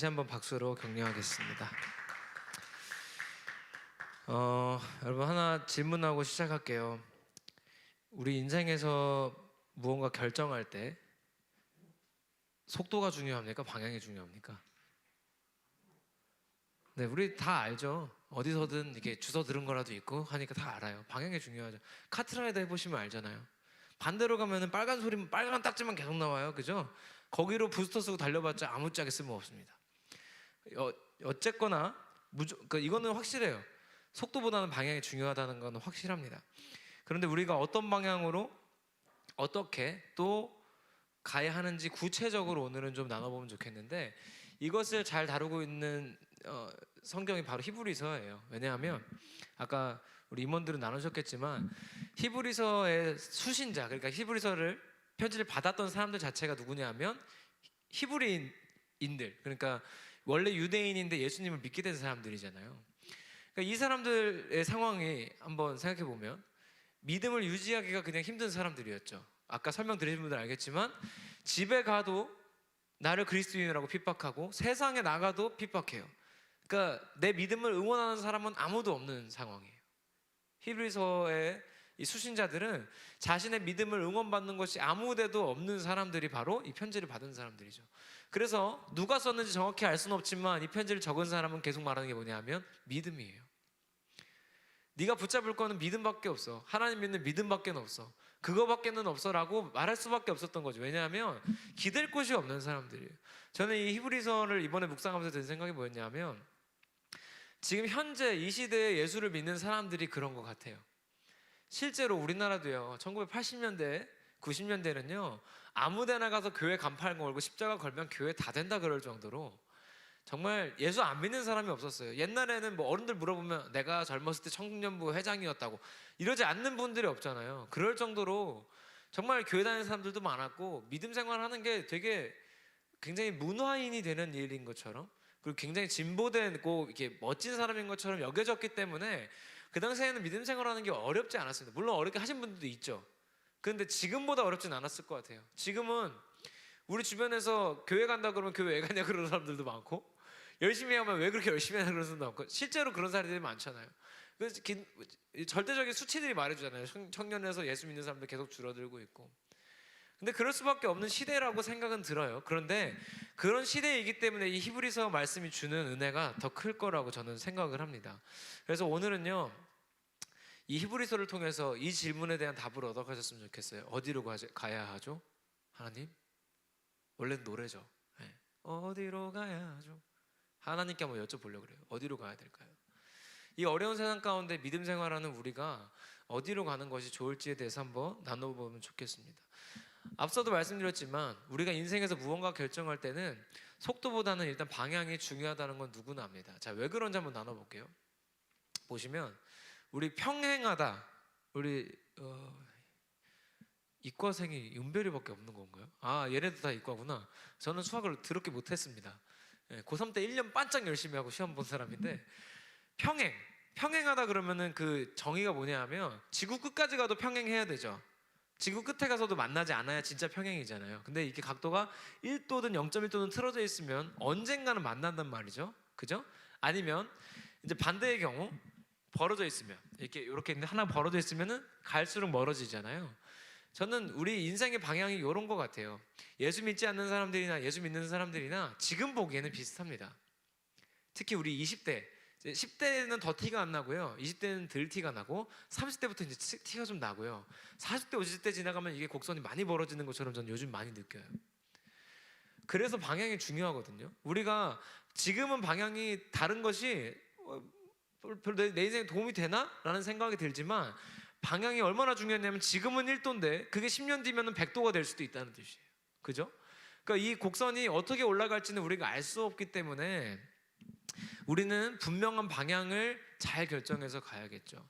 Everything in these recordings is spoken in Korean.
다시 한번 박수로 격려하겠습니다. 여러분 하나 질문하고 시작할게요. 우리 인생에서 무언가 결정할 때 속도가 중요합니까? 방향이 중요합니까? 네, 우리 다 알죠. 어디서든 이렇게 주워 들은 거라도 있고 하니까 다 알아요. 방향이 중요하죠. 카트라이더 해보시면 알잖아요. 반대로 가면은 빨간 딱지만 계속 나와요, 그죠? 거기로 부스터 쓰고 달려봤자 아무짝에 쓸모 없습니다. 어쨌거나 그러니까 이거는 확실해요. 속도보다는 방향이 중요하다는 건 확실합니다. 그런데 우리가 어떤 방향으로 어떻게 또 가야 하는지 구체적으로 오늘은 좀 나눠보면 좋겠는데, 이것을 잘 다루고 있는 성경이 바로 히브리서예요. 왜냐하면 아까 우리 임원들은 나누셨겠지만 히브리서의 수신자, 그러니까 히브리서를 편지를 받았던 사람들 자체가 누구냐면 히브리인들, 그러니까 원래 유대인인데 예수님을 믿게 된 사람들이잖아요. 그러니까 이 사람들의 상황이 한번 생각해 보면 믿음을 유지하기가 그냥 힘든 사람들이었죠. 아까 설명드린 분들 알겠지만 집에 가도 나를 그리스도인이라고 핍박하고 세상에 나가도 핍박해요. 그러니까 내 믿음을 응원하는 사람은 아무도 없는 상황이에요. 히브리서의 이 수신자들은 자신의 믿음을 응원받는 것이 아무데도 없는 사람들이 바로 이 편지를 받은 사람들이죠. 그래서 누가 썼는지 정확히 알 수는 없지만 이 편지를 적은 사람은 계속 말하는 게 뭐냐면 믿음이에요. 네가 붙잡을 거는 믿음밖에 없어. 하나님 믿는 믿음밖에 없어. 그거밖에는 없어라고 말할 수밖에 없었던 거죠. 왜냐하면 기댈 곳이 없는 사람들이에요. 저는 이 히브리서를 이번에 묵상하면서 든 생각이 뭐였냐면, 지금 현재 이 시대에 예수를 믿는 사람들이 그런 것 같아요. 실제로 우리나라도요, 1980년대 90년대는요 아무데나 가서 교회 간판 걸고 십자가 걸면 교회 다 된다 그럴 정도로 정말 예수 안 믿는 사람이 없었어요. 옛날에는 뭐 어른들 물어보면 내가 젊었을 때 청년부 회장이었다고 이러지 않는 분들이 없잖아요. 그럴 정도로 정말 교회 다니는 사람들도 많았고 믿음 생활하는 게 되게 굉장히 문화인이 되는 일인 것처럼, 그리고 굉장히 진보되고 이렇게 멋진 사람인 것처럼 여겨졌기 때문에 그 당시에는 믿음 생활하는 게 어렵지 않았습니다. 물론 어렵게 하신 분들도 있죠. 그런데 지금보다 어렵진 않았을 것 같아요. 지금은 우리 주변에서 교회 간다 그러면 교회 왜 가냐 그러는 사람들도 많고, 열심히 하면 왜 그렇게 열심히 하냐 그러는 사람도 많고, 실제로 그런 사람들이 많잖아요. 그래서 절대적인 수치들이 말해주잖아요. 청년에서 예수 믿는 사람들 계속 줄어들고 있고. 근데 그럴 수밖에 없는 시대라고 생각은 들어요. 그런데 그런 시대이기 때문에 이 히브리서 말씀이 주는 은혜가 더 클 거라고 저는 생각을 합니다. 그래서 오늘은요 이 히브리서를 통해서 이 질문에 대한 답을 얻어가셨으면 좋겠어요. 어디로 가야 하죠? 하나님? 원래는 노래죠. 네. 어디로 가야 하죠? 하나님께 한번 여쭤보려고 그래요. 어디로 가야 될까요? 이 어려운 세상 가운데 믿음 생활하는 우리가 어디로 가는 것이 좋을지에 대해서 한번 나눠보면 좋겠습니다. 앞서도 말씀드렸지만 우리가 인생에서 무언가 결정할 때는 속도보다는 일단 방향이 중요하다는 건 누구나 압니다. 자, 왜 그런지 한번 나눠볼게요. 보시면 우리 평행하다, 우리 이과생이 윤별이밖에 없는 건가요? 아, 얘네도 다 이과구나. 저는 수학을 더럽게 못했습니다. 고3 때 1년 반짝 열심히 하고 시험 본 사람인데, 평행하다 그러면은 그 정의가 뭐냐 하면 지구 끝까지 가도 평행해야 되죠. 지구 끝에 가서도 만나지 않아야 진짜 평행이잖아요. 근데 이게 각도가 1도든 0.1도든 틀어져 있으면 언젠가는 만난단 말이죠. 그죠? 아니면 이제 반대의 경우 벌어져 있으면, 이렇게 하나 벌어져 있으면은 갈수록 멀어지잖아요. 저는 우리 인생의 방향이 이런 것 같아요. 예수 믿지 않는 사람들이나 예수 믿는 사람들이나 지금 보기에는 비슷합니다. 특히 우리 20대, 10대는 더 티가 안 나고요, 20대는 덜 티가 나고 30대부터 이제 티가 좀 나고요, 40대, 50대 지나가면 이게 곡선이 많이 벌어지는 것처럼 저는 요즘 많이 느껴요. 그래서 방향이 중요하거든요. 우리가 지금은 방향이 다른 것이 별로 내 인생에 도움이 되나? 라는 생각이 들지만 방향이 얼마나 중요하냐면 지금은 1도인데 그게 10년 뒤면 100도가 될 수도 있다는 뜻이에요. 그죠? 그러니까 이 곡선이 어떻게 올라갈지는 우리가 알 수 없기 때문에 우리는 분명한 방향을 잘 결정해서 가야겠죠.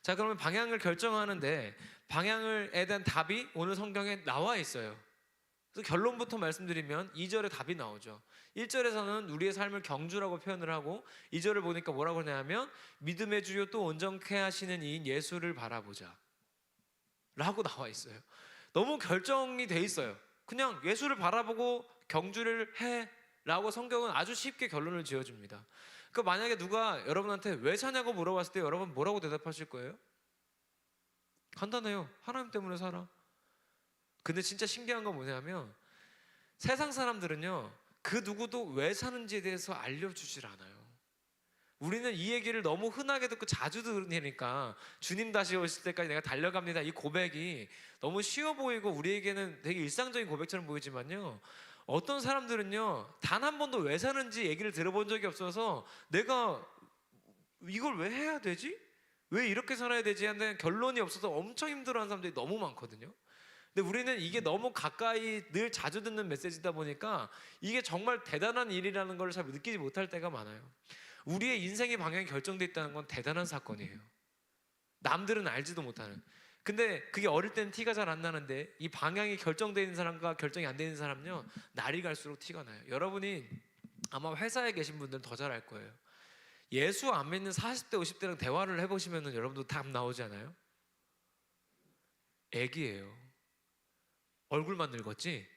자, 그러면 방향을 결정하는데 방향에 대한 답이 오늘 성경에 나와 있어요. 그래서 결론부터 말씀드리면 2절에 답이 나오죠. 1절에서는 우리의 삶을 경주라고 표현을 하고 2절을 보니까 뭐라고 하냐면 믿음의 주요 또 온전케 하시는 이인 예수를 바라보자 라고 나와 있어요. 너무 결정이 돼 있어요. 그냥 예수를 바라보고 경주를 해 라고 성경은 아주 쉽게 결론을 지어줍니다. 그 만약에 누가 여러분한테 왜 사냐고 물어봤을 때 여러분 뭐라고 대답하실 거예요? 간단해요. 하나님 때문에 살아. 근데 진짜 신기한 건 뭐냐면 세상 사람들은요, 그 누구도 왜 사는지에 대해서 알려주질 않아요. 우리는 이 얘기를 너무 흔하게 듣고 자주 들으니까 주님 다시 오실 때까지 내가 달려갑니다, 이 고백이 너무 쉬워 보이고 우리에게는 되게 일상적인 고백처럼 보이지만요, 어떤 사람들은요 단 한 번도 왜 사는지 얘기를 들어본 적이 없어서 내가 이걸 왜 해야 되지? 왜 이렇게 살아야 되지? 하는 결론이 없어서 엄청 힘들어하는 사람들이 너무 많거든요. 근데 우리는 이게 너무 가까이 늘 자주 듣는 메시지다 보니까 이게 정말 대단한 일이라는 걸 잘 느끼지 못할 때가 많아요. 우리의 인생의 방향이 결정돼 있다는 건 대단한 사건이에요. 남들은 알지도 못하는. 근데 그게 어릴 때는 티가 잘 안 나는데 이 방향이 결정되어 있는 사람과 결정이 안 되는 사람은요, 날이 갈수록 티가 나요. 여러분이 아마 회사에 계신 분들은 더 잘 알 거예요. 예수 안 믿는 40대 50대랑 대화를 해보시면 여러분도 답 나오지 않아요? 애기예요. 얼굴만 늙었지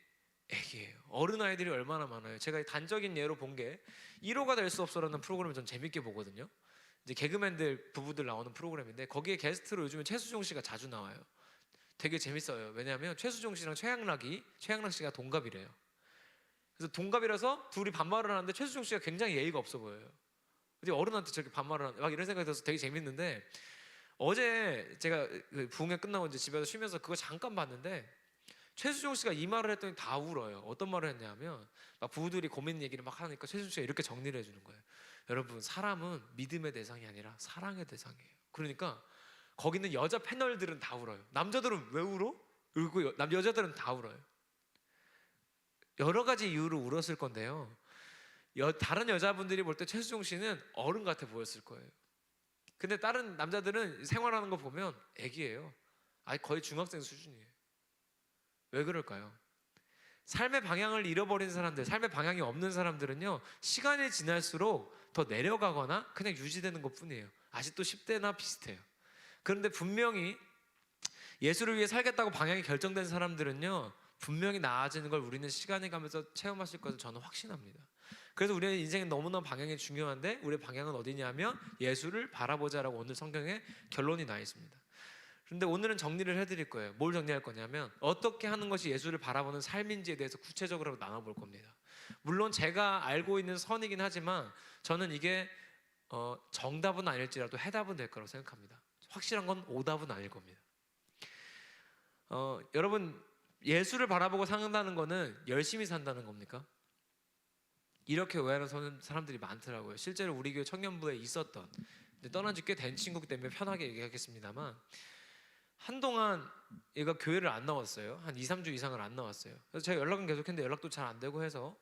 애기예요. 어른 아이들이 얼마나 많아요. 제가 단적인 예로 본 게 1호가 될 수 없어라는 프로그램을 전 재밌게 보거든요. 이제 개그맨들 부부들 나오는 프로그램인데 거기에 게스트로 요즘에 최수종 씨가 자주 나와요. 되게 재밌어요. 왜냐하면 최수종 씨랑 최양락 씨가 동갑이래요. 그래서 동갑이라서 둘이 반말을 하는데 최수종 씨가 굉장히 예의가 없어 보여요. 근데 어른한테 저렇게 반말을 하는, 막 이런 생각이 들어서 되게 재밌는데, 어제 제가 그 부흥회 끝나고 이제 집에서 쉬면서 그거 잠깐 봤는데 최수종 씨가 이 말을 했더니 다 울어요. 어떤 말을 했냐면 막 부부들이 고민 얘기를 막 하니까 최수종 씨가 이렇게 정리를 해주는 거예요. 여러분, 사람은 믿음의 대상이 아니라 사랑의 대상이에요. 그러니까 거기 있는 여자 패널들은 다 울어요. 남자들은 왜 울어? 울고 여자들은 다 울어요. 여러 가지 이유로 울었을 건데요, 다른 여자분들이 볼 때 최수종 씨는 어른 같아 보였을 거예요. 근데 다른 남자들은 생활하는 거 보면 애기예요. 아니 거의 중학생 수준이에요. 왜 그럴까요? 삶의 방향을 잃어버린 사람들, 삶의 방향이 없는 사람들은요, 시간이 지날수록 더 내려가거나 그냥 유지되는 것 뿐이에요. 아직도 10대나 비슷해요. 그런데 분명히 예수를 위해 살겠다고 방향이 결정된 사람들은요, 분명히 나아지는 걸 우리는 시간이 가면서 체험하실 것을 저는 확신합니다. 그래서 우리의 인생은 너무나 방향이 중요한데 우리의 방향은 어디냐면 예수를 바라보자라고 오늘 성경에 결론이 나 있습니다. 그런데 오늘은 정리를 해드릴 거예요. 뭘 정리할 거냐면 어떻게 하는 것이 예수를 바라보는 삶인지에 대해서 구체적으로 나눠볼 겁니다. 물론 제가 알고 있는 선이긴 하지만 저는 이게 정답은 아닐지라도 해답은 될 거라고 생각합니다. 확실한 건 오답은 아닐 겁니다. 여러분, 예수를 바라보고 산다는 거는 열심히 산다는 겁니까? 이렇게 오해하는 사람들이 많더라고요. 실제로 우리 교회 청년부에 있었던, 떠난 지 꽤 된 친구기 때문에 편하게 얘기하겠습니다만, 한동안 얘가 교회를 안 나왔어요. 한 2, 3주 이상을 안 나왔어요. 그래서 제가 연락은 계속했는데 연락도 잘 안 되고 해서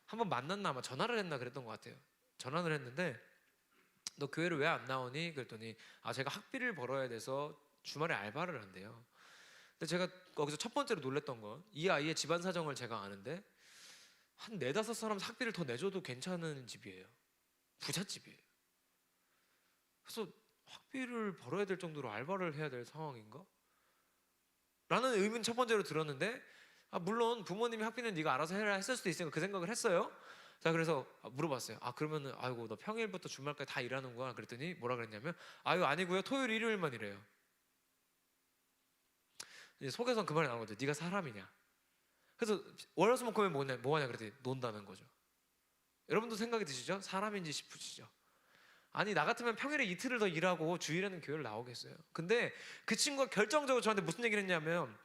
한번 만났나, 아마 전화를 했나 그랬던 것 같아요. 전화를 했는데 너 교회를 왜 안 나오니? 그랬더니 제가 학비를 벌어야 돼서 주말에 알바를 한대요. 근데 제가 거기서 첫 번째로 놀랬던 건 이 아이의 집안 사정을 제가 아는데 한 4-5사람 학비를 더 내줘도 괜찮은 집이에요. 부잣집이에요. 그래서 학비를 벌어야 될 정도로 알바를 해야 될 상황인가? 라는 의문 첫 번째로 들었는데, 물론 부모님이 학비는 네가 알아서 해라 했을 수도 있으니까 그 생각을 했어요. 자, 그래서 물어봤어요. 그러면은 아이고 너 평일부터 주말까지 다 일하는구나. 그랬더니 뭐라 그랬냐면 아니고요, 토요일 일요일만 일해요. 이제 속에선 그 말이 나온 거죠. 네가 사람이냐. 그래서 월화수목금에 뭐하냐 그랬더니 논다는 거죠. 여러분도 생각이 드시죠? 사람인지 싶으시죠? 아니 나 같으면 평일에 이틀을 더 일하고 주일에는 교회를 나오겠어요. 근데 그 친구가 결정적으로 저한테 무슨 얘기를 했냐면,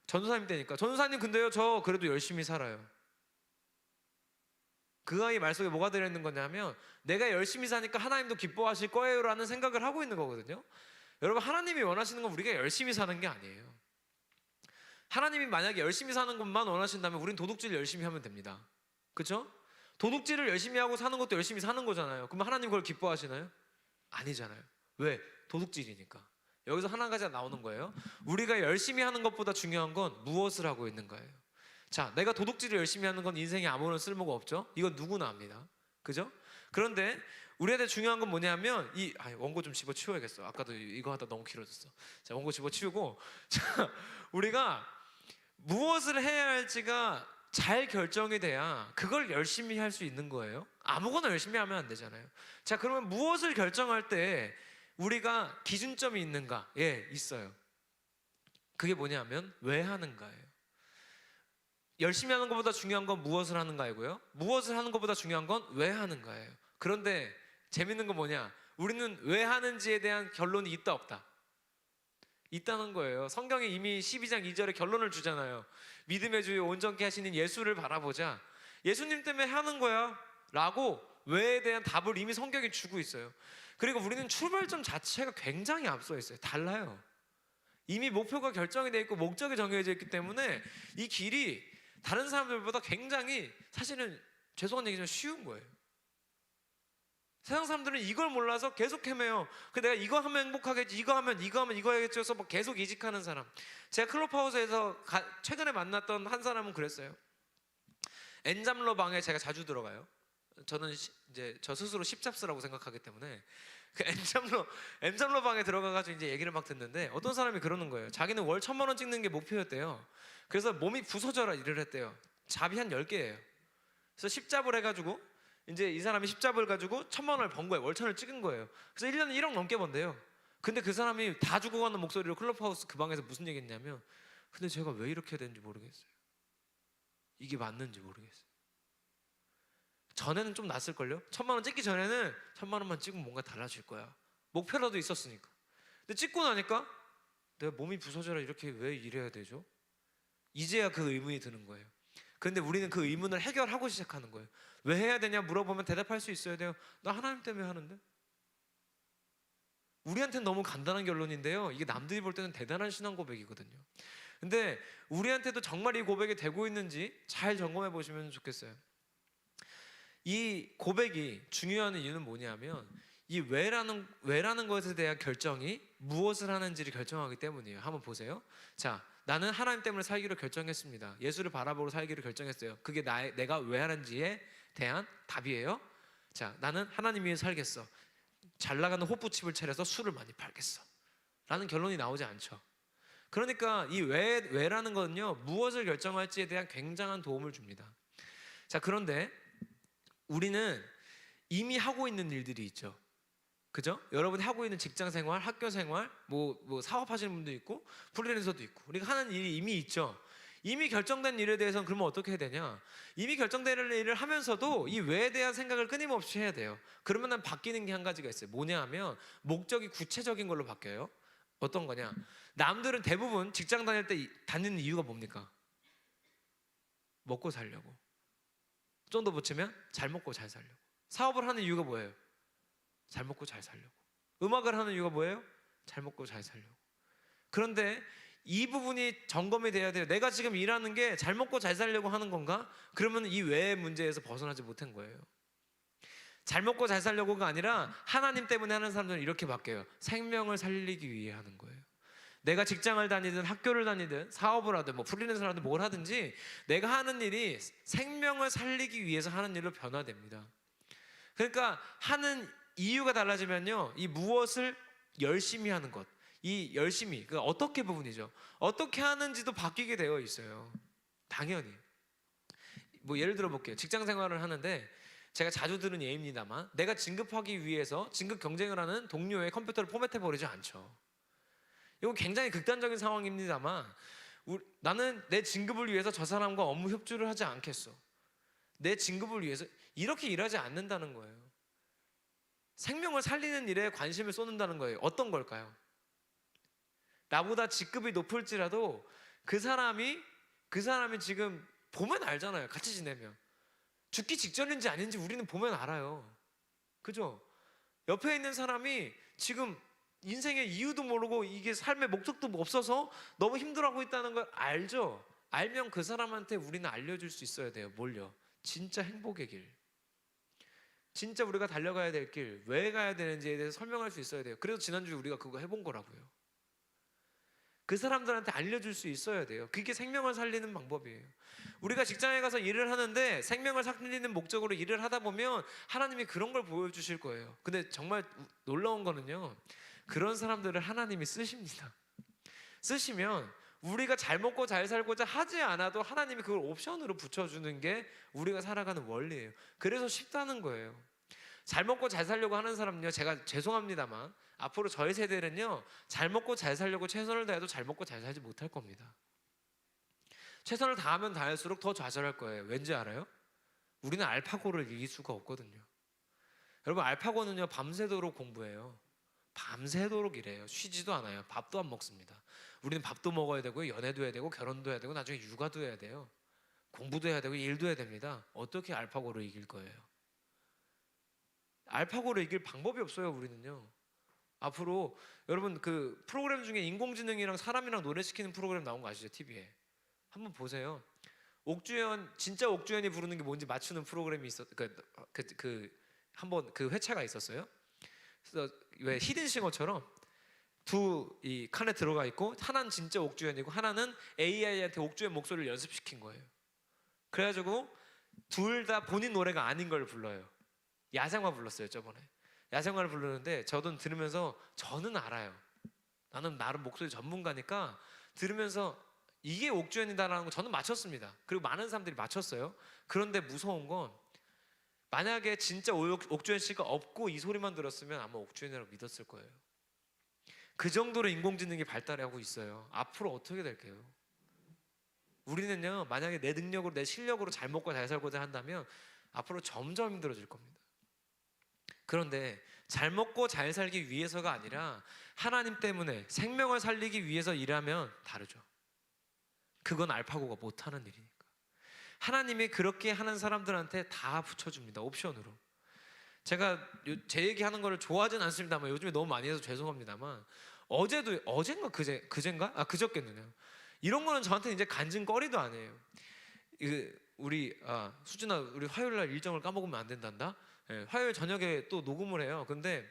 전도사님 때니까 전도사님 근데요 저 그래도 열심히 살아요. 그 아이 말 속에 뭐가 들어있는 거냐면 내가 열심히 사니까 하나님도 기뻐하실 거예요 라는 생각을 하고 있는 거거든요. 여러분, 하나님이 원하시는 건 우리가 열심히 사는 게 아니에요. 하나님이 만약에 열심히 사는 것만 원하신다면 우린 도둑질 열심히 하면 됩니다. 그렇죠? 도둑질을 열심히 하고 사는 것도 열심히 사는 거잖아요. 그럼 하나님 그걸 기뻐하시나요? 아니잖아요. 왜? 도둑질이니까. 여기서 하나 가지가 나오는 거예요. 우리가 열심히 하는 것보다 중요한 건 무엇을 하고 있는 거예요. 자, 내가 도둑질을 열심히 하는 건 인생에 아무런 쓸모가 없죠. 이건 누구나 압니다. 그죠? 그런데 우리한테 중요한 건 뭐냐면 원고 좀 집어치워야겠어. 아까도 이거 하다 너무 길어졌어. 자, 원고 집어치우고 자, 우리가 무엇을 해야 할지가 잘 결정이 돼야 그걸 열심히 할 수 있는 거예요. 아무거나 열심히 하면 안 되잖아요. 자, 그러면 무엇을 결정할 때 우리가 기준점이 있는가? 예, 있어요. 그게 뭐냐면 왜 하는가예요. 열심히 하는 것보다 중요한 건 무엇을 하는가이고요, 무엇을 하는 것보다 중요한 건 왜 하는가예요. 그런데 재밌는 건 뭐냐? 우리는 왜 하는지에 대한 결론이 있다 없다? 있다는 거예요. 성경이 이미 12장 2절에 결론을 주잖아요. 믿음의 주요 온전케 하시는 예수를 바라보자. 예수님 때문에 하는 거야 라고 왜에 대한 답을 이미 성경이 주고 있어요. 그리고 우리는 출발점 자체가 굉장히 앞서 있어요. 달라요. 이미 목표가 결정이 되어 있고 목적이 정해져 있기 때문에 이 길이 다른 사람들보다 굉장히, 사실은 죄송한 얘기지만 쉬운 거예요. 세상 사람들은 이걸 몰라서 계속 헤매요. 내가 이거 하면 행복하겠지, 이거 하면 이거 해야겠지 해서 막 계속 이직하는 사람. 제가 클럽하우스에서 최근에 만났던 한 사람은 그랬어요. 엔잡러 방에 제가 자주 들어가요. 저는 이제 저 스스로 십잡스라고 생각하기 때문에 그 엔잡러 방에 들어가가지고 이제 얘기를 막 듣는데, 어떤 사람이 그러는 거예요. 자기는 월 1,000만 원 찍는 게 목표였대요. 그래서 몸이 부서져라 일을 했대요. 잡이 한 10개예요. 그래서 10잡을 해가지고 이제 이 사람이 10잡을 가지고 1,000만 원을 번 거예요. 월 1,000을 찍은 거예요. 그래서 1년에 1억 넘게 번대요. 근데 그 사람이 다 죽어가는 목소리로 클럽하우스 그 방에서 무슨 얘기 했냐면, 근데 제가 왜 이렇게 해야 되는지 모르겠어요. 이게 맞는지 모르겠어요. 전에는 좀 낫을걸요? 1,000만 원 찍기 전에는 1,000만 원만 찍으면 뭔가 달라질 거야. 목표라도 있었으니까. 근데 찍고 나니까 내가 몸이 부서져라 이렇게 왜 일해야 되죠? 이제야 그 의문이 드는 거예요. 근데 우리는 그 의문을 해결하고 시작하는 거예요. 왜 해야 되냐 물어보면 대답할 수 있어야 돼요. 나 하나님 때문에 하는데. 우리한테는 너무 간단한 결론인데요, 이게 남들이 볼 때는 대단한 신앙 고백이거든요. 근데 우리한테도 정말 이 고백이 되고 있는지 잘 점검해 보시면 좋겠어요. 이 고백이 중요한 이유는 뭐냐면, 이 왜라는 것에 대한 결정이 무엇을 하는지를 결정하기 때문이에요. 한번 보세요. 자, 나는 하나님 때문에 살기로 결정했습니다. 예수를 바라보고 살기로 결정했어요. 그게 내가 왜 하는지에 대한 답이에요. 자, 나는 하나님 위해 살겠어. 잘 나가는 호프집을 차려서 술을 많이 팔겠어 라는 결론이 나오지 않죠. 그러니까 이 왜라는 거는요, 무엇을 결정할지에 대한 굉장한 도움을 줍니다. 자, 그런데 우리는 이미 하고 있는 일들이 있죠. 그죠? 여러분이 하고 있는 직장 생활, 학교 생활, 뭐 사업하시는 분도 있고 프리랜서도 있고, 우리가 하는 일이 이미 있죠. 이미 결정된 일에 대해서는 그러면 어떻게 해야 되냐? 이미 결정된 일을 하면서도 이 왜에 대한 생각을 끊임없이 해야 돼요. 그러면 바뀌는 게 한 가지가 있어요. 뭐냐 하면 목적이 구체적인 걸로 바뀌어요. 어떤 거냐? 남들은 대부분 직장 다닐 때 다니는 이유가 뭡니까? 먹고 살려고. 좀 더 붙이면 잘 먹고 잘 살려고. 사업을 하는 이유가 뭐예요? 잘 먹고 잘 살려고. 음악을 하는 이유가 뭐예요? 잘 먹고 잘 살려고. 그런데 이 부분이 점검이 돼야 돼요. 내가 지금 일하는 게 잘 먹고 잘 살려고 하는 건가? 그러면 이 외의 문제에서 벗어나지 못한 거예요. 잘 먹고 잘 살려고가 아니라 하나님 때문에 하는 사람들은 이렇게 바뀌어요. 생명을 살리기 위해 하는 거예요. 내가 직장을 다니든 학교를 다니든 사업을 하든 프리랜서를 하든 뭘 하든지 내가 하는 일이 생명을 살리기 위해서 하는 일로 변화됩니다. 그러니까 하는 이유가 달라지면요, 이 무엇을 열심히 하는 것, 이 열심히, 그 어떻게 부분이죠. 어떻게 하는지도 바뀌게 되어 있어요. 당연히. 예를 들어 볼게요. 직장 생활을 하는데 제가 자주 들은 예입니다만, 내가 진급하기 위해서 진급 경쟁을 하는 동료의 컴퓨터를 포맷해 버리지 않죠. 이건 굉장히 극단적인 상황입니다만, 나는 내 진급을 위해서 저 사람과 업무 협조를 하지 않겠어. 내 진급을 위해서 이렇게 일하지 않는다는 거예요. 생명을 살리는 일에 관심을 쏟는다는 거예요. 어떤 걸까요? 나보다 직급이 높을지라도 그 사람이 지금 보면 알잖아요. 같이 지내면 죽기 직전인지 아닌지 우리는 보면 알아요. 그죠? 옆에 있는 사람이 지금 인생의 이유도 모르고 이게 삶의 목적도 없어서 너무 힘들어하고 있다는 걸 알죠? 알면 그 사람한테 우리는 알려줄 수 있어야 돼요. 뭘요? 진짜 행복의 길, 진짜 우리가 달려가야 될 길, 왜 가야 되는지에 대해서 설명할 수 있어야 돼요. 그래서 지난주에 우리가 그거 해본 거라고요. 그 사람들한테 알려줄 수 있어야 돼요. 그게 생명을 살리는 방법이에요. 우리가 직장에 가서 일을 하는데 생명을 살리는 목적으로 일을 하다 보면 하나님이 그런 걸 보여주실 거예요. 근데 정말 놀라운 거는요, 그런 사람들을 하나님이 쓰십니다. 쓰시면 우리가 잘 먹고 잘 살고자 하지 않아도 하나님이 그걸 옵션으로 붙여주는 게 우리가 살아가는 원리예요. 그래서 쉽다는 거예요. 잘 먹고 잘 살려고 하는 사람은요, 제가 죄송합니다만 앞으로 저희 세대는요, 잘 먹고 잘 살려고 최선을 다해도 잘 먹고 잘 살지 못할 겁니다. 최선을 다하면 다할수록 더 좌절할 거예요. 왠지 알아요? 우리는 알파고를 이길 수가 없거든요. 여러분, 알파고는요 밤새도록 공부해요. 밤새도록 일해요. 쉬지도 않아요. 밥도 안 먹습니다. 우리는 밥도 먹어야 되고요, 연애도 해야 되고, 결혼도 해야 되고, 나중에 육아도 해야 돼요. 공부도 해야 되고, 일도 해야 됩니다. 어떻게 알파고를 이길 거예요? 알파고를 이길 방법이 없어요. 우리는요. 앞으로 여러분 그 프로그램 중에 인공지능이랑 사람이랑 노래시키는 프로그램 나온 거 아시죠? TV에 한번 보세요. 옥주현, 진짜 옥주현이 부르는 게 뭔지 맞추는 프로그램이 한번 그 회차가 있었어요. 그래서 왜 히든싱어처럼 두 이 칸에 들어가 있고, 하나는 진짜 옥주현이고 하나는 AI한테 옥주현 목소리를 연습시킨 거예요. 그래가지고 둘 다 본인 노래가 아닌 걸 불러요. 야생화 불렀어요 저번에. 야생화를 부르는데 저도 들으면서, 저는 알아요. 나는 나름 목소리 전문가니까 들으면서 이게 옥주현이다라는 거 저는 맞췄습니다. 그리고 많은 사람들이 맞췄어요. 그런데 무서운 건, 만약에 진짜 옥주현 씨가 없고 이 소리만 들었으면 아마 옥주현이라고 믿었을 거예요. 그 정도로 인공지능이 발달하고 있어요. 앞으로 어떻게 될까요? 우리는요, 만약에 내 능력으로, 내 실력으로 잘 먹고 잘 살고자 한다면 앞으로 점점 힘들어질 겁니다. 그런데 잘 먹고 잘 살기 위해서가 아니라 하나님 때문에 생명을 살리기 위해서 일하면 다르죠. 그건 알파고가 못하는 일이니까. 하나님이 그렇게 하는 사람들한테 다 붙여줍니다. 옵션으로. 제가 제 얘기하는 거를 좋아하진 않습니다만, 요즘에 너무 많이 해서 죄송합니다만, 어젠가 그젠가? 그저께는요. 이런 거는 저한테 이제 간증거리도 아니에요. 우리 수진아, 우리 화요일 날 일정을 까먹으면 안 된단다. 네, 화요일 저녁에 또 녹음을 해요. 근데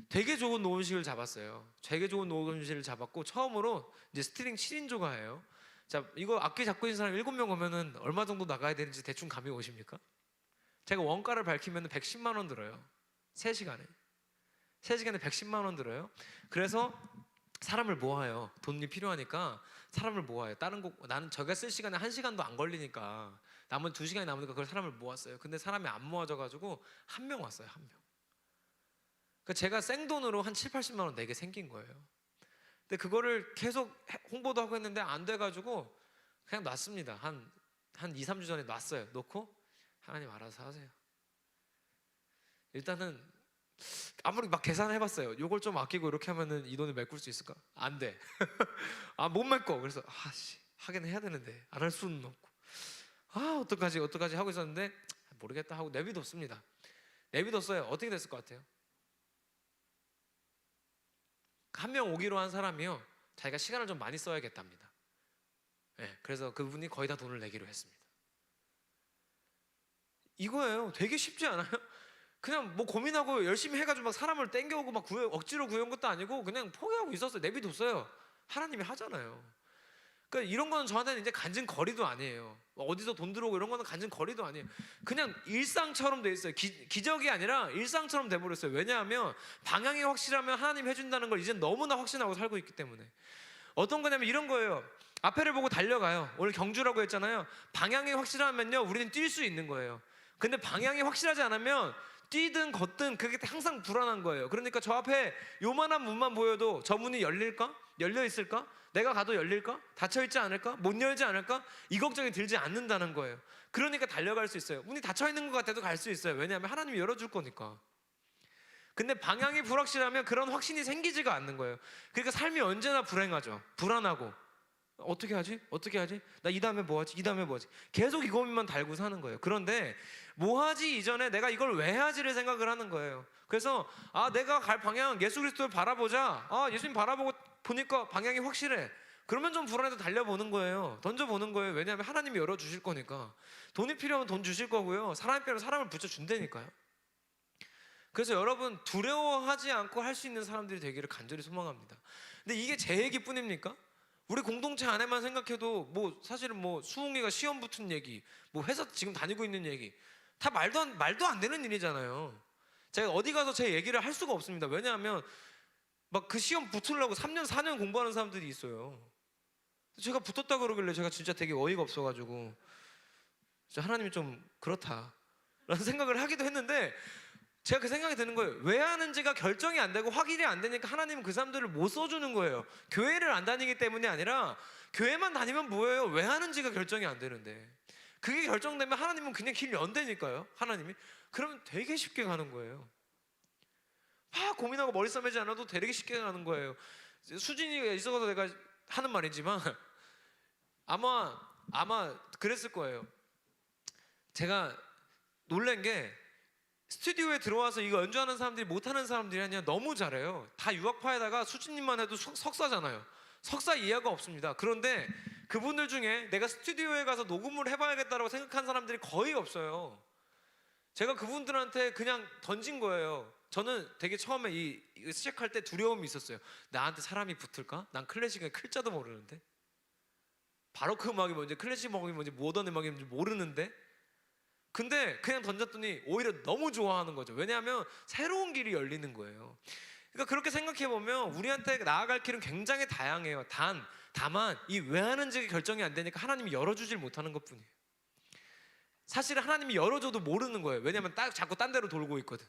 되게 좋은 녹음실을 잡았어요. 되게 좋은 녹음실을 잡았고, 처음으로 이제 스트링 7인조가예요. 자, 이거 악기 잡고 있는 사람 7명 오면은 얼마 정도 나가야 되는지 대충 감이 오십니까? 제가 원가를 밝히면 110만 원 들어요. 3시간에 110만 원 들어요. 그래서 사람을 모아요. 돈이 필요하니까 사람을 모아요. 다른 곡, 나는 저가 쓸 시간에 1시간도 안 걸리니까, 남은 2시간이 남으니까 그걸 사람을 모았어요. 근데 사람이 안 모아져가지고 한 명 왔어요. 한 명. 그러니까 제가 생돈으로 한 7, 80만 원 내게 생긴 거예요. 근데 그거를 계속 홍보도 하고 했는데 안 돼가지고 그냥 놨습니다. 한 2, 3주 전에 놨어요. 놓고 하나님 알아서 하세요. 일단은 아무리 막 계산해봤어요. 요걸 좀 아끼고 이렇게 하면은 이 돈을 메꿀 수 있을까? 안 돼. 못 메꿔. 그래서 하긴 해야 되는데 안 할 수는 없고, 어떡하지 하고 있었는데, 모르겠다 하고 내비뒀습니다. 내비뒀어요. 어떻게 됐을 것 같아요? 한 명 오기로 한 사람이요, 자기가 시간을 좀 많이 써야겠답니다. 네, 그래서 그분이 거의 다 돈을 내기로 했습니다. 이거예요. 되게 쉽지 않아요? 그냥 뭐 고민하고 열심히 해가지고 막 사람을 땡겨오고 막 억지로 구해온 것도 아니고 그냥 포기하고 있었어요. 내비뒀어요. 하나님이 하잖아요. 그러니까 이런 거는 저한테는 이제 간증거리도 아니에요. 어디서 돈 들어오고 이런 거는 간증거리도 아니에요. 그냥 일상처럼 돼 있어요. 기적이 아니라 일상처럼 돼버렸어요. 왜냐하면 방향이 확실하면 하나님 해준다는 걸 이제 너무나 확신하고 살고 있기 때문에. 어떤 거냐면 이런 거예요. 앞에를 보고 달려가요. 오늘 경주라고 했잖아요. 방향이 확실하면요, 우리는 뛸 수 있는 거예요. 근데 방향이 확실하지 않으면 뛰든 걷든 그게 항상 불안한 거예요. 그러니까 저 앞에 요만한 문만 보여도 저 문이 열릴까? 열려 있을까? 내가 가도 열릴까? 닫혀 있지 않을까? 못 열지 않을까? 이 걱정이 들지 않는다는 거예요. 그러니까 달려갈 수 있어요. 문이 닫혀 있는 것 같아도 갈 수 있어요. 왜냐하면 하나님이 열어줄 거니까. 근데 방향이 불확실하면 그런 확신이 생기지가 않는 거예요. 그러니까 삶이 언제나 불행하죠. 불안하고, 어떻게 하지? 어떻게 하지? 나 이 다음에 뭐 하지? 이 다음에 뭐 하지? 계속 이 고민만 달고 사는 거예요. 그런데 뭐 하지 이전에 내가 이걸 왜 하지를 생각을 하는 거예요. 그래서 내가 갈 방향 예수 그리스도를 바라보자. 예수님 바라보고 보니까 방향이 확실해. 그러면 좀 불안해도 달려보는 거예요. 던져보는 거예요. 왜냐하면 하나님이 열어주실 거니까. 돈이 필요하면 돈 주실 거고요. 사람이 필요하면 사람을 붙여준다니까요. 그래서 여러분, 두려워하지 않고 할 수 있는 사람들이 되기를 간절히 소망합니다. 근데 이게 제 얘기뿐입니까? 우리 공동체 안에만 생각해도 뭐 사실은 뭐 수홍이가 시험 붙은 얘기, 뭐 회사 지금 다니고 있는 얘기, 다 말도 안 되는 일이잖아요. 제가 어디 가서 제 얘기를 할 수가 없습니다. 왜냐하면 막 그 시험 붙으려고 3년 4년 공부하는 사람들이 있어요. 제가 붙었다 그러길래 제가 진짜 되게 어이가 없어가지고 진짜 하나님이 좀 그렇다 라는 생각을 하기도 했는데, 제가 그 생각이 드는 거예요. 왜 하는지가 결정이 안 되고 확인이 안 되니까 하나님은 그 사람들을 못 써주는 거예요. 교회를 안 다니기 때문이 아니라, 교회만 다니면 뭐예요? 왜 하는지가 결정이 안 되는데, 그게 결정되면 하나님은 그냥 길 연대니까요. 하나님이 그러면 되게 쉽게 가는 거예요. 막 고민하고 머리 싸매지 않아도 되게 쉽게 가는 거예요. 수진이가 있어서 내가 하는 말이지만 아마 그랬을 거예요. 제가 놀란 게, 스튜디오에 들어와서 이거 연주하는 사람들이 못하는 사람들이 아니라 너무 잘해요. 다 유학파에다가 수진님만 해도 석사잖아요. 석사 이하가 없습니다. 그런데 그분들 중에 내가 스튜디오에 가서 녹음을 해봐야겠다고 생각한 사람들이 거의 없어요. 제가 그분들한테 그냥 던진 거예요. 저는 되게 처음에 이거 시작할 때 두려움이 있었어요. 나한테 사람이 붙을까? 난 클래식의 클자도 모르는데, 바로크 음악이 뭔지, 클래식 음악이 뭔지, 모던 음악이 뭔지 모르는데. 근데 그냥 던졌더니 오히려 너무 좋아하는 거죠. 왜냐하면 새로운 길이 열리는 거예요. 그러니까 그렇게 생각해 보면 우리한테 나아갈 길은 굉장히 다양해요. 다만 이 왜 하는지 결정이 안 되니까 하나님이 열어주질 못하는 것뿐이에요. 사실 하나님이 열어줘도 모르는 거예요. 왜냐하면 자꾸 딴 데로 돌고 있거든.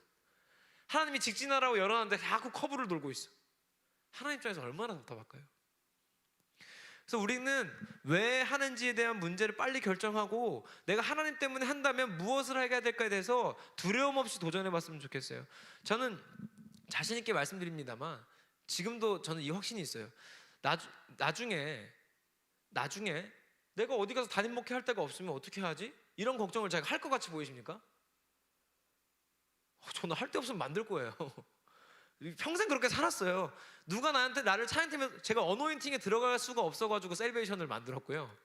하나님이 직진하라고 열어놨는데 자꾸 커브를 돌고 있어. 하나님 입장에서 얼마나 답답할까요? 그래서 우리는 왜 하는지에 대한 문제를 빨리 결정하고, 내가 하나님 때문에 한다면 무엇을 해야 될까에 대해서 두려움 없이 도전해 봤으면 좋겠어요. 저는 자신 있게 말씀드립니다만 지금도 저는 이 확신이 있어요. 나중에 내가 어디 가서 담임 목회할 데가 없으면 어떻게 하지? 이런 걱정을 제가 할 것 같이 보이십니까? 저는 할 데 없으면 만들 거예요. 평생 그렇게 살았어요. 누가 나를 차인팀에, 제가 어노인팅에 들어갈 수가 없어가지고 셀베이션을 만들었고요.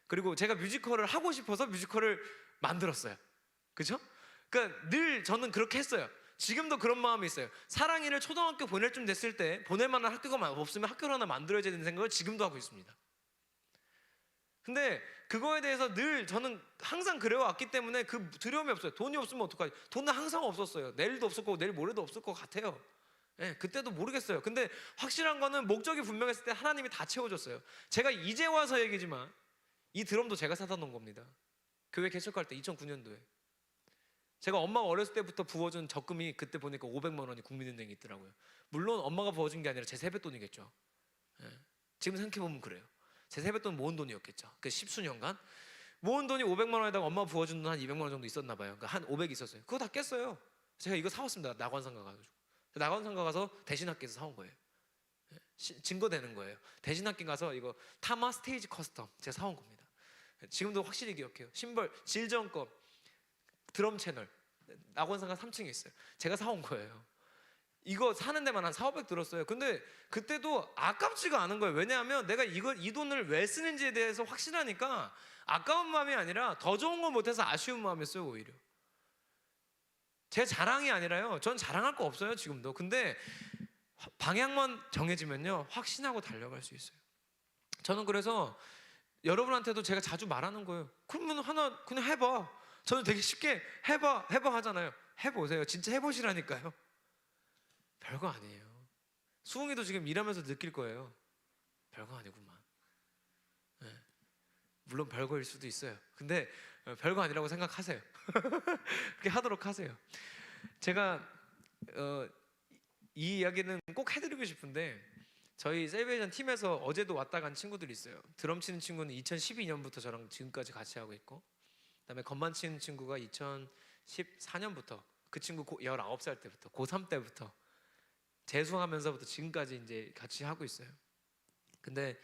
그리고 제가 뮤지컬을 하고 싶어서 뮤지컬을 만들었어요. 그죠? 그러니까 늘 저는 그렇게 했어요. 지금도 그런 마음이 있어요. 사랑이를 초등학교 보낼 쯤 됐을 때 보낼 만한 학교가 없으면 학교를 하나 만들어야 되는 생각을 지금도 하고 있습니다. 근데 그거에 대해서 늘 저는 항상 그래왔기 때문에 그 두려움이 없어요. 돈이 없으면 어떡하지? 돈은 항상 없었어요. 내일도 없을 거고 내일 모레도 없을 것 같아요. 네, 그때도 모르겠어요. 근데 확실한 거는 목적이 분명했을 때 하나님이 다 채워줬어요. 제가 이제 와서 얘기지만 이 드럼도 제가 사다 놓은 겁니다. 교회 개척할 때 2009년도에 제가 엄마가 어렸을 때부터 부어준 적금이 그때 보니까 500만 원이 국민은행에 있더라고요. 물론 엄마가 부어준 게 아니라 제 세뱃돈이겠죠. 네, 지금 생각해보면 그래요. 제 세뱃돈 모은 돈이었겠죠. 그 10수년간 모은 돈이 500만 원에다가 엄마가 부어준 돈 한 200만 원 정도 있었나 봐요. 그러니까 한 500 있었어요. 그거 다 깼어요. 제가 이거 사왔습니다. 낙원상가 가가지고. 낙원상가 가서 대신학기에서 사온 거예요. 증거되는 거예요. 대신학기 가서 이거 타마 스테이지 커스텀 제가 사온 겁니다. 지금도 확실히 기억해요. 심벌 질정법 드럼 채널 낙원상가 3층에 있어요. 제가 사온 거예요. 이거 사는 데만 한 4,500 들었어요. 근데 그때도 아깝지가 않은 거예요. 왜냐하면 내가 이 돈을 왜 쓰는지에 대해서 확실하니까 아까운 마음이 아니라 더 좋은 걸 못해서 아쉬운 마음이었어요. 오히려 제 자랑이 아니라요. 전 자랑할 거 없어요. 지금도. 근데 방향만 정해지면요 확신하고 달려갈 수 있어요. 저는 그래서 여러분한테도 제가 자주 말하는 거예요. 그러면 하나 그냥 해봐. 저는 되게 쉽게 해봐 하잖아요. 해보세요. 진짜 해보시라니까요. 별거 아니에요. 수웅이도 지금 일하면서 느낄 거예요. 별거 아니구만. 네. 물론 별거일 수도 있어요. 근데 별거 아니라고 생각하세요. 그렇게 하도록 하세요. 제가 이 이야기는 꼭 해드리고 싶은데, 저희 셀베이션 팀에서 어제도 왔다 간 친구들이 있어요. 드럼 치는 친구는 2012년부터 저랑 지금까지 같이 하고 있고, 그다음에 건반 치는 친구가 2014년부터, 그 친구 19살 때부터, 고3 때부터 재수하면서부터 지금까지 이제 같이 하고 있어요. 근데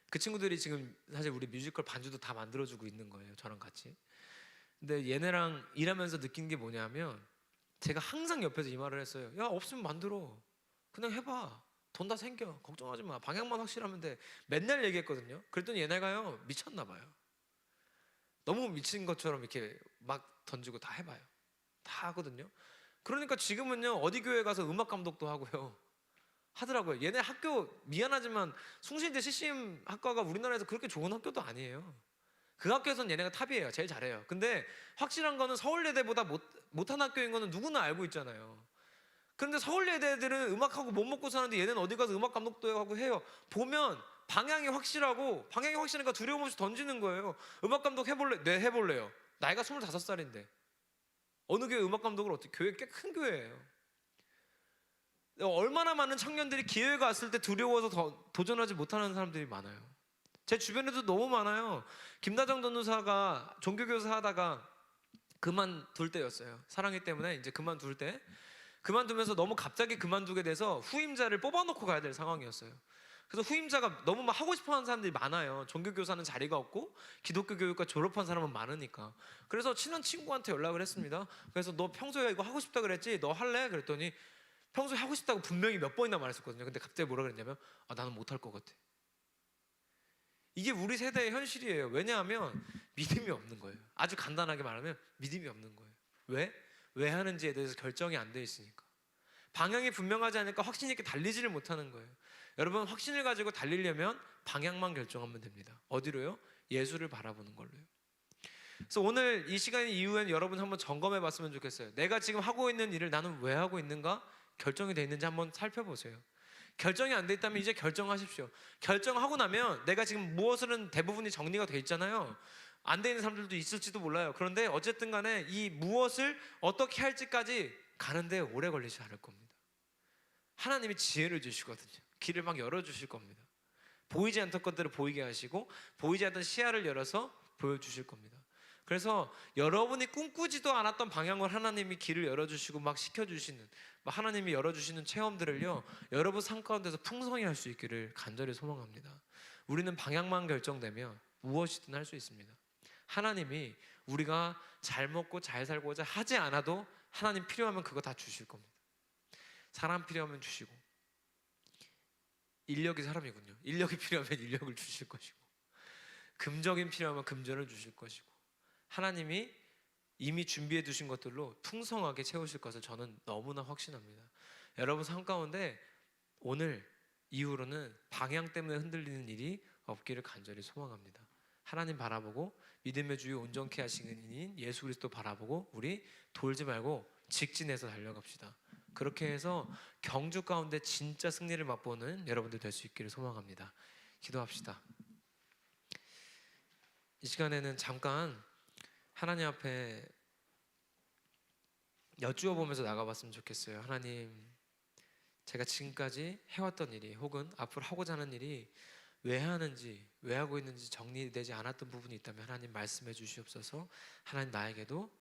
그 친구들이 지금 사실 우리 뮤지컬 반주도 다 만들어주고 있는 거예요. 저랑 같이. 근데 얘네랑 일하면서 느낀 게 뭐냐면, 제가 항상 옆에서 이 말을 했어요. 야, 없으면 만들어. 그냥 해봐. 돈 다 생겨. 걱정하지 마. 방향만 확실하면 돼. 맨날 얘기했거든요. 그랬더니 얘네가요 미쳤나 봐요. 너무 미친 것처럼 이렇게 막 던지고 다 해봐요. 다 하거든요. 그러니까 지금은요 어디 교회 가서 음악 감독도 하고요 하더라고요. 얘네 학교 미안하지만 숭실대 CCM 학과가 우리나라에서 그렇게 좋은 학교도 아니에요. 그 학교에서는 얘네가 탑이에요. 제일 잘해요. 근데 확실한 거는 서울예대보다 못한 학교인 거는 누구나 알고 있잖아요. 그런데 서울예대 애들은 음악하고 못 먹고 사는데 얘는 어디 가서 음악 감독도 하고 해요. 보면 방향이 확실하니까 두려움 없이 던지는 거예요. 음악 감독 해볼래? 네, 해볼래요. 나이가 25살인데 어느 교회 음악 감독을 어떻게, 교회 꽤 큰 교회예요. 얼마나 많은 청년들이 기회가 왔을 때 두려워서 더 도전하지 못하는 사람들이 많아요. 제 주변에도 너무 많아요. 김다정 전도사가 종교교사 하다가 그만둘 때였어요. 사랑이 때문에 이제 그만둘 때, 그만두면서 너무 갑자기 그만두게 돼서 후임자를 뽑아놓고 가야 될 상황이었어요. 그래서 후임자가 너무 막 하고 싶어하는 사람들이 많아요. 종교교사는 자리가 없고 기독교 교육과 졸업한 사람은 많으니까. 그래서 친한 친구한테 연락을 했습니다. 그래서 너 평소에 이거 하고 싶다 그랬지? 너 할래? 그랬더니 평소에 하고 싶다고 분명히 몇 번이나 말했었거든요. 근데 갑자기 뭐라 그랬냐면, 나는 못할 것 같아. 이게 우리 세대의 현실이에요. 왜냐하면 믿음이 없는 거예요. 아주 간단하게 말하면 믿음이 없는 거예요. 왜? 왜 하는지에 대해서 결정이 안 돼 있으니까. 방향이 분명하지 않으니까 확신 있게 달리지를 못하는 거예요. 여러분, 확신을 가지고 달리려면 방향만 결정하면 됩니다. 어디로요? 예수를 바라보는 걸로요. 그래서 오늘 이 시간 이후엔 여러분 한번 점검해 봤으면 좋겠어요. 내가 지금 하고 있는 일을 나는 왜 하고 있는가? 결정이 돼 있는지 한번 살펴보세요. 결정이 안 돼 있다면 이제 결정하십시오. 결정하고 나면 내가 지금 무엇은 대부분이 정리가 돼 있잖아요. 안 돼 있는 사람들도 있을지도 몰라요. 그런데 어쨌든 간에 이 무엇을 어떻게 할지까지 가는데 오래 걸리지 않을 겁니다. 하나님이 지혜를 주시거든요. 길을 막 열어주실 겁니다. 보이지 않던 것들을 보이게 하시고 보이지 않던 시야를 열어서 보여주실 겁니다. 그래서 여러분이 꿈꾸지도 않았던 방향을 하나님이 길을 열어주시고 막 시켜주시는, 막 하나님이 열어주시는 체험들을요, 여러분 삶 가운데서 풍성히 할 수 있기를 간절히 소망합니다. 우리는 방향만 결정되면 무엇이든 할 수 있습니다. 하나님이 우리가 잘 먹고 잘 살고자 하지 않아도 하나님 필요하면 그거 다 주실 겁니다. 사람 필요하면 주시고, 인력이 사람이군요. 인력이 필요하면 인력을 주실 것이고, 금전이 필요하면 금전을 주실 것이고, 하나님이 이미 준비해 두신 것들로 풍성하게 채우실 것을 저는 너무나 확신합니다. 여러분 삶 가운데 오늘 이후로는 방향 때문에 흔들리는 일이 없기를 간절히 소망합니다. 하나님 바라보고 믿음의 주요 온전케 하시는 이인 예수 그리스도 바라보고 우리 돌지 말고 직진해서 달려갑시다. 그렇게 해서 경주 가운데 진짜 승리를 맛보는 여러분들 될 수 있기를 소망합니다. 기도합시다. 이 시간에는 잠깐 하나님 앞에 여쭈어 보면서 나가봤으면 좋겠어요. 하나님, 제가 지금까지 해왔던 일이 혹은 앞으로 하고자 하는 일이 왜 하는지, 왜 하고 있는지 정리되지 않았던 부분이 있다면 하나님 말씀해 주시옵소서. 하나님, 나에게도